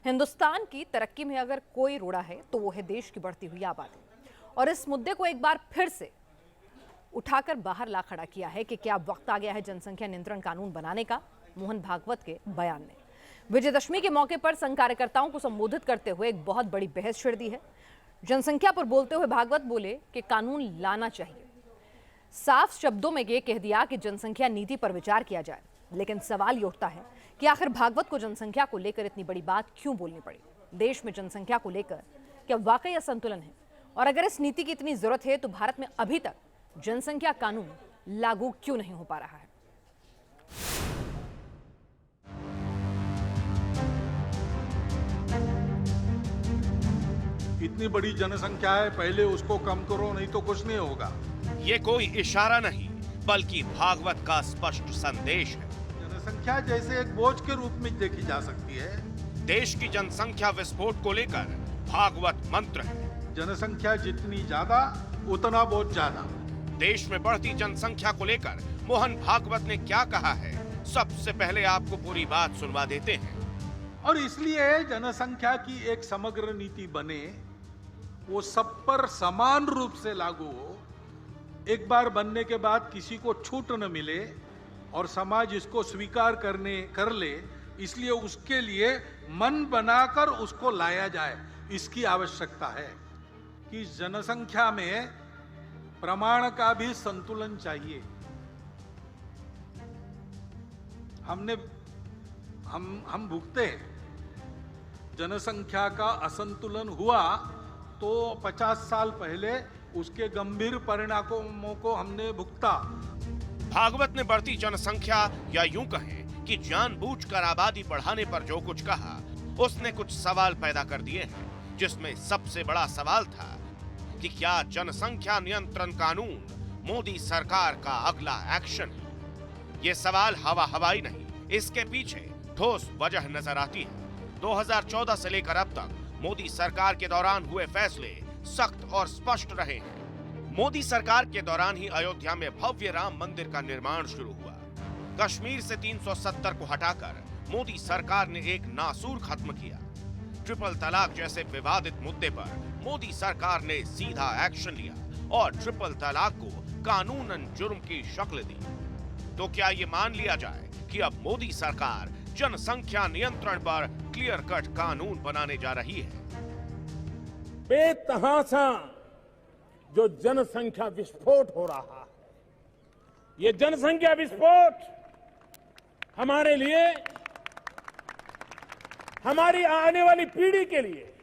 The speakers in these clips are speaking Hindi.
हिंदुस्तान की तरक्की में अगर कोई रोड़ा है तो वो है देश की बढ़ती हुई आबादी। और इस मुद्दे को एक बार फिर से उठाकर बाहर ला खड़ा किया है कि क्या वक्त आ गया है जनसंख्या नियंत्रण कानून बनाने का। मोहन भागवत के बयान ने विजयदशमी के मौके पर संघ कार्यकर्ताओं को संबोधित करते हुए एक बहुत बड़ी बहस छिड़ दी है। जनसंख्या पर बोलते हुए भागवत बोले कि कानून लाना चाहिए। साफ शब्दों में ये कह दिया कि जनसंख्या नीति पर विचार किया जाए। लेकिन सवाल ये उठता है कि आखिर भागवत को जनसंख्या को लेकर इतनी बड़ी बात क्यों बोलनी पड़ी। देश में जनसंख्या को लेकर क्या वाकई असंतुलन है, और अगर इस नीति की इतनी जरूरत है तो भारत में अभी तक जनसंख्या कानून लागू क्यों नहीं हो पा रहा है। इतनी बड़ी जनसंख्या है, पहले उसको कम करो, नहीं तो कुछ नहीं होगा। ये कोई इशारा नहीं बल्कि भागवत का स्पष्ट संदेश है। जनसंख्या जैसे एक बोझ के रूप में देखी जा सकती है। देश की जनसंख्या विस्फोट को लेकर भागवत मंत्र है। जनसंख्या जितनी ज्यादा उतना बोझ ज्यादा। देश में बढ़ती जनसंख्या को लेकर मोहन भागवत ने क्या कहा है, सबसे पहले आपको पूरी बात सुनवा देते हैं। और इसलिए जनसंख्या की एक समग्र नीति बने, वो सब पर समान रूप से लागू हो। एक बार बनने के बाद किसी को छूट न मिले और समाज इसको स्वीकार कर ले, इसलिए उसके लिए मन बनाकर उसको लाया जाए। इसकी आवश्यकता है कि जनसंख्या में प्रमाण का भी संतुलन चाहिए। हम भुगते हैं। जनसंख्या का असंतुलन हुआ तो 50 साल पहले उसके गंभीर परिणामों को हमने भुगता। भागवत ने बढ़ती जनसंख्या या यूं कहें कि जानबूझकर आबादी बढ़ाने पर जो कुछ कहा, उसने कुछ सवाल पैदा कर दिए हैं, जिसमें सबसे बड़ा सवाल था कि क्या जनसंख्या नियंत्रण कानून मोदी सरकार का अगला एक्शन है। ये सवाल हवाई नहीं, इसके पीछे ठोस वजह नजर आती है। 2014 से लेकर अब तक मोदी सरकार के दौरान हुए फैसले सख्त और स्पष्ट रहे हैं। मोदी सरकार के दौरान ही अयोध्या में भव्य राम मंदिर का निर्माण शुरू हुआ। कश्मीर से 370 को हटाकर मोदी सरकार ने एक नासूर खत्म किया। ट्रिपल तलाक जैसे विवादित मुद्दे पर मोदी सरकार ने सीधा एक्शन लिया और ट्रिपल तलाक को कानूनन जुर्म की शक्ल दी। तो क्या ये मान लिया जाए कि अब मोदी सरकार जनसंख्या नियंत्रण पर क्लियर कट कानून बनाने जा रही है। बेतहासा जो जनसंख्या विस्फोट हो रहा है, ये जनसंख्या विस्फोट हमारे लिए, हमारी आने वाली पीढ़ी के लिए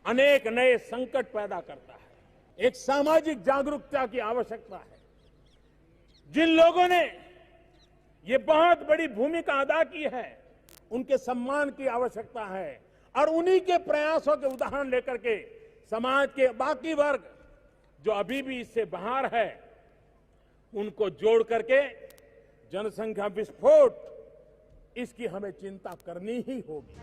अनेक नए संकट पैदा करता है। एक सामाजिक जागरूकता की आवश्यकता है। जिन लोगों ने ये बहुत बड़ी भूमिका अदा की है, उनके सम्मान की आवश्यकता है। और उन्हीं के प्रयासों के उदाहरण लेकर के समाज के बाकी वर्ग जो अभी भी इससे बाहर है, उनको जोड़ करके जनसंख्या विस्फोट, इसकी हमें चिंता करनी ही होगी।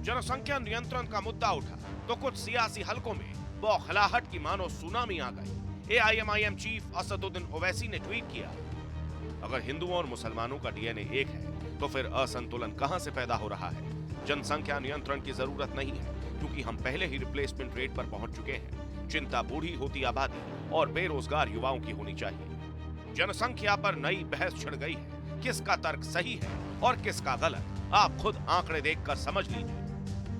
जनसंख्या नियंत्रण का मुद्दा उठा तो कुछ सियासी हलकों में बौखलाहट की मानो सुनामी आ गई। AIMIM चीफ असदुद्दीन ओवैसी ने ट्वीट किया, अगर हिंदुओं और मुसलमानों का डीएनए एक है तो फिर असंतुलन कहां से पैदा हो रहा है। जनसंख्या नियंत्रण की जरूरत नहीं है, क्योंकि हम पहले ही रिप्लेसमेंट रेट पर पहुंच चुके हैं। चिंता बूढ़ी होती आबादी और बेरोजगार युवाओं की होनी चाहिए। जनसंख्या पर नई बहस छिड़ गई है। किसका तर्क सही है और किसका गलत, आप खुद आंकड़े देखकर समझ लीजिए।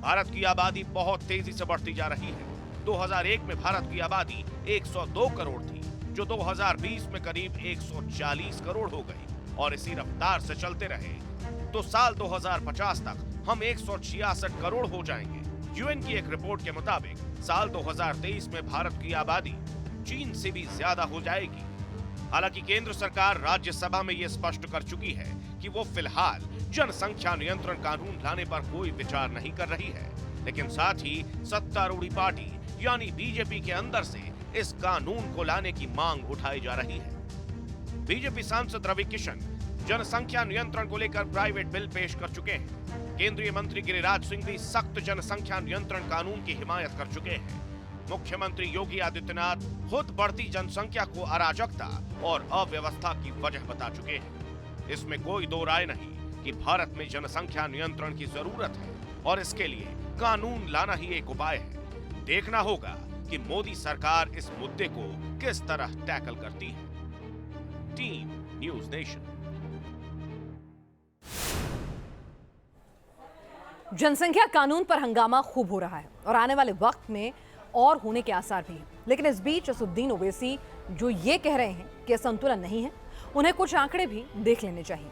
भारत की आबादी बहुत तेजी से बढ़ती जा रही है। 2001 में भारत की आबादी 102 करोड़ थी, जो 2020 में करीब 140 करोड़ हो गई। और इसी रफ्तार से चलते रहे तो साल 2050 तक हम 166 करोड़ हो जाएंगे। यूएन की एक रिपोर्ट के मुताबिक साल 2023 में भारत की आबादी चीन से भी ज्यादा हो जाएगी। हालांकि केंद्र सरकार राज्यसभा में यह स्पष्ट कर चुकी है कि वो फिलहाल जनसंख्या नियंत्रण कानून लाने पर कोई विचार नहीं कर रही है, लेकिन साथ ही सत्तारूढ़ी पार्टी यानी बीजेपी के अंदर से इस कानून को लाने की मांग उठाई जा रही है। बीजेपी सांसद रवि किशन जनसंख्या नियंत्रण को लेकर प्राइवेट बिल पेश कर चुके हैं। केंद्रीय मंत्री गिरिराज सिंह भी सख्त जनसंख्या नियंत्रण कानून की हिमायत कर चुके हैं। मुख्यमंत्री योगी आदित्यनाथ खुद बढ़ती जनसंख्या को अराजकता और अव्यवस्था की वजह बता चुके हैं। इसमें कोई दो राय नहीं, कि भारत में जनसंख्या नियंत्रण की जरूरत है और इसके लिए कानून लाना ही एक उपाय है। देखना होगा कि मोदी सरकार इस मुद्दे को किस तरह टैकल करती है। Team news nation. जनसंख्या कानून पर हंगामा खूब हो रहा है और आने वाले वक्त में और होने के आसार भी हैं। लेकिन इस बीच असदुद्दीन ओवैसी जो ये कह रहे हैं कि संतुलन नहीं है, उन्हें कुछ आंकड़े भी देख लेने चाहिए।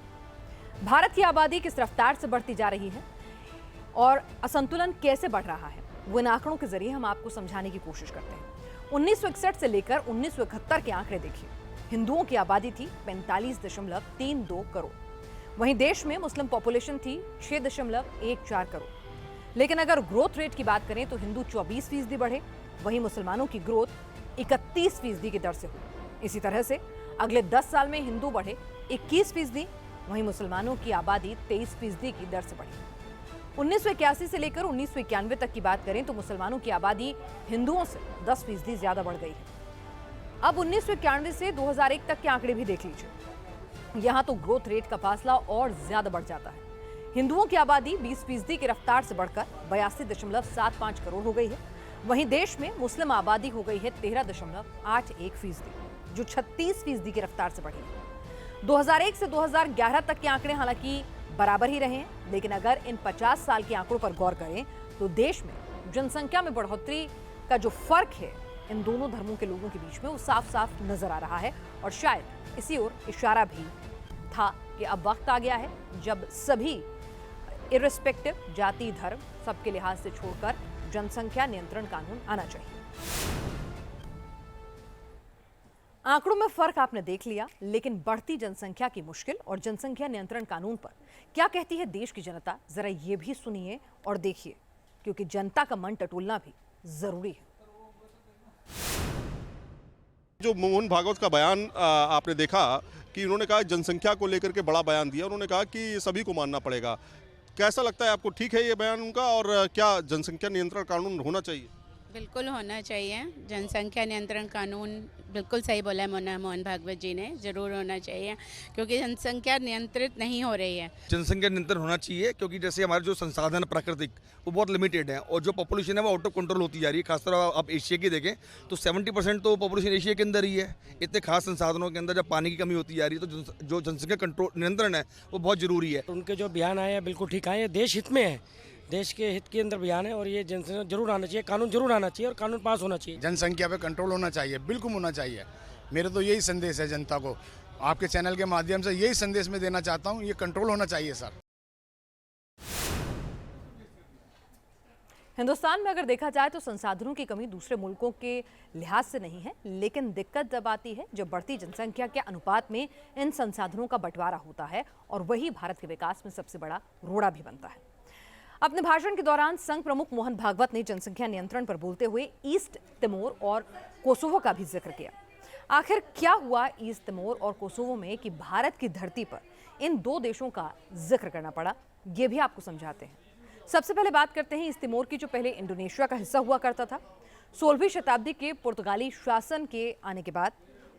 भारत की आबादी किस रफ्तार से बढ़ती जा रही है और असंतुलन कैसे बढ़ रहा है, वो इन आंकड़ों के जरिए हम आपको समझाने की कोशिश करते हैं। 1961 से लेकर 1971 के आंकड़े देखिए। हिंदुओं की आबादी थी 45.32 करोड़। वहीं देश में मुस्लिम पॉपुलेशन थी 6.14 करोड़। लेकिन अगर ग्रोथ रेट की बात करें तो हिंदू 24% बढ़े, वहीं मुसलमानों की ग्रोथ 31% की दर से हुई। इसी तरह से अगले 10 साल में हिंदू बढ़े 21%, वहीं मुसलमानों की आबादी 23% की दर से बढ़ी। 1981 से लेकर 1991 तक की बात करें तो मुसलमानों की आबादी हिंदुओं से 10% ज्यादा बढ़ गई है। अब 1991 से 2001 तक के आंकड़े भी देख लीजिए। यहां तो ग्रोथ रेट का फासला और ज्यादा बढ़ जाता है। हिंदुओं की आबादी 20% की रफ्तार से बढ़कर 82.75 करोड़ हो गई है। वहीं देश में मुस्लिम आबादी हो गई है 13.81%, जो 36% की रफ्तार से बढ़ी है। 2001 से 2011 तक के आंकड़े हालांकि बराबर ही रहे हैं, लेकिन अगर इन 50 साल के आंकड़ों पर गौर करें तो देश में जनसंख्या में बढ़ोतरी का जो फर्क है इन दोनों धर्मों के लोगों के बीच में, वो साफ साफ नजर आ रहा है। और शायद इसी ओर इशारा भी था कि अब वक्त आ गया है जब सभी इर्रिस्पेक्टिव जाति धर्म सबके लिहाज से छोड़कर जनसंख्या नियंत्रण कानून आना चाहिए। आंकड़ों में फर्क आपने देख लिया, लेकिन बढ़ती जनसंख्या की मुश्किल और जनसंख्या नियंत्रण कानून पर क्या कहती है देश की जनता, जरा ये भी सुनिए और देखिए, क्योंकि जनता का मन टटोलना भी जरूरी है। जो मोहन भागवत का बयान आपने देखा कि उन्होंने कहा जनसंख्या को लेकर के बड़ा बयान दिया। उन्होंने कहा कि सभी को मानना पड़ेगा। कैसा लगता है आपको, ठीक है ये बयान उनका, और क्या जनसंख्या नियंत्रण कानून होना चाहिए? बिल्कुल होना चाहिए। जनसंख्या नियंत्रण कानून बिल्कुल सही बोला है मोहन भागवत जी ने, जरूर होना चाहिए क्योंकि जनसंख्या नियंत्रित नहीं हो रही है। जनसंख्या नियंत्रण होना चाहिए क्योंकि जैसे हमारे जो संसाधन प्राकृतिक वो बहुत लिमिटेड है और जो पॉपुलेशन है वो आउट ऑफ कंट्रोल होती जा रही है। खासतौर आप एशिया की देखें तो 70% तो पॉपुलेशन एशिया के अंदर ही है। इतने खास संसाधनों के अंदर जब पानी की कमी होती जा रही है तो जो जनसंख्या कंट्रोल नियंत्रण है वो बहुत जरूरी है। उनके जो बयान आए हैं बिल्कुल ठीक आए हैं, देश हित में है, देश के हित के अंदर बयान है और ये जनसंख्या जरूर आना चाहिए, कानून जरूर आना चाहिए और कानून पास होना चाहिए। जनसंख्या पे कंट्रोल होना चाहिए, बिल्कुल होना चाहिए। मेरा तो यही संदेश है जनता को, आपके चैनल के माध्यम से यही संदेश मैं देना चाहता हूँ, ये कंट्रोल होना चाहिए सर। हिंदुस्तान में अगर देखा जाए तो संसाधनों की कमी दूसरे मुल्कों के लिहाज से नहीं है, लेकिन दिक्कत जब आती है जब बढ़ती जनसंख्या के अनुपात में इन संसाधनों का बंटवारा होता है और वही भारत के विकास में सबसे बड़ा रोड़ा भी बनता है। अपने भाषण के दौरान संघ प्रमुख मोहन भागवत ने जनसंख्या नियंत्रण पर बोलते हुए ईस्ट तिमोर और कोसोवो का भी जिक्र किया। आखिर क्या हुआ ईस्ट तिमोर और कोसोवो में कि भारत की धरती पर इन दो देशों का जिक्र करना पड़ा, ये भी आपको समझाते हैं। सबसे पहले बात करते हैं ईस्ट तिमोर की, जो पहले इंडोनेशिया का हिस्सा हुआ करता था। 16वीं शताब्दी के पुर्तगाली शासन के आने के बाद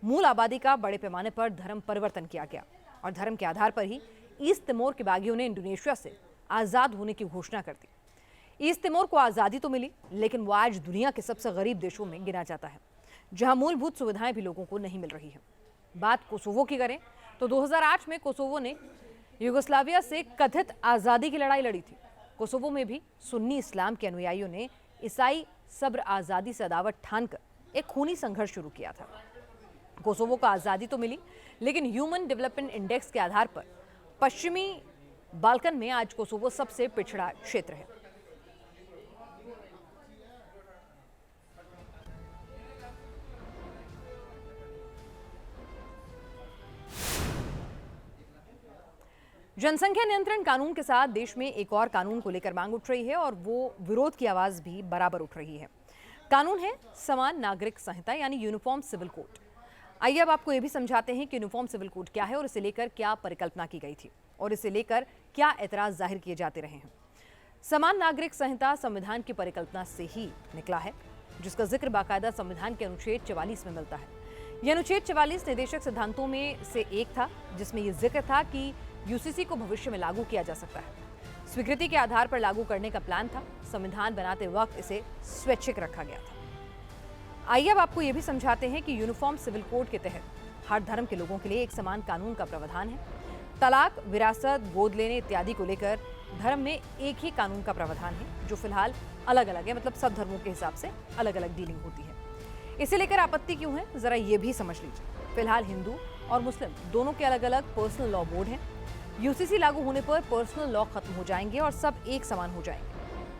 मूल आबादी का बड़े पैमाने पर धर्म परिवर्तन किया गया और धर्म के आधार पर ही ईस्ट तिमोर के बागियों ने इंडोनेशिया से आजाद होने की घोषणा कर दी। ईस्ट तिमोर को आजादी तो मिली, लेकिन वो आज दुनिया के सबसे गरीब देशों में गिना जाता है, जहां मूलभूत सुविधाएं भी लोगों को नहीं मिल रही है। बात कोसोवो की करें तो 2008 में कोसोवो ने युगोस्लाविया से कथित आजादी की लड़ाई लड़ी थी। कोसोवो में भी सुन्नी इस्लाम के अनुयायियों ने ईसाई सब्र आजादी से अदावत ठानकर एक खूनी संघर्ष शुरू किया था। कोसोवो को आजादी तो मिली, लेकिन ह्यूमन डेवलपमेंट इंडेक्स के आधार पर पश्चिमी बाल्कन में आज कोसोवो सबसे पिछड़ा क्षेत्र है। जनसंख्या नियंत्रण कानून के साथ देश में एक और कानून को लेकर मांग उठ रही है और वो विरोध की आवाज भी बराबर उठ रही है। कानून है समान नागरिक संहिता, यानी यूनिफॉर्म सिविल कोड। आइए अब आपको ये भी समझाते हैं कि यूनिफॉर्म सिविल कोड क्या है और इसे लेकर क्या परिकल्पना की गई थी और इसे लेकर क्या एतराज जाहिर किए जाते रहे हैं। समान नागरिक संहिता संविधान की परिकल्पना से ही निकला है, जिसका जिक्र बाकायदा संविधान के अनुच्छेद 44 में मिलता है। यह अनुच्छेद 44 निदेशक सिद्धांतों में से एक था, जिसमें यह जिक्र था कि यूसीसी को भविष्य में लागू किया जा सकता है। स्वीकृति के आधार पर लागू करने का प्लान था। संविधान बनाते वक्त इसे स्वैच्छिक रखा गया था। आइए अब आपको यह भी समझाते हैं कि यूनिफॉर्म सिविल कोड के तहत हर धर्म के लोगों के लिए एक समान कानून का प्रावधान है। तलाक, विरासत, गोद लेने इत्यादि को लेकर धर्म में एक ही कानून का प्रावधान है, जो फिलहाल अलग अलग है, मतलब सब धर्मों के हिसाब से अलग अलग डीलिंग होती है। इसे लेकर आपत्ति क्यों है, जरा ये भी समझ लीजिए। फिलहाल हिंदू और मुस्लिम दोनों के अलग अलग पर्सनल लॉ बोर्ड हैं। यूसीसी लागू होने पर पर्सनल लॉ खत्म हो जाएंगे और सब एक समान हो जाएंगे।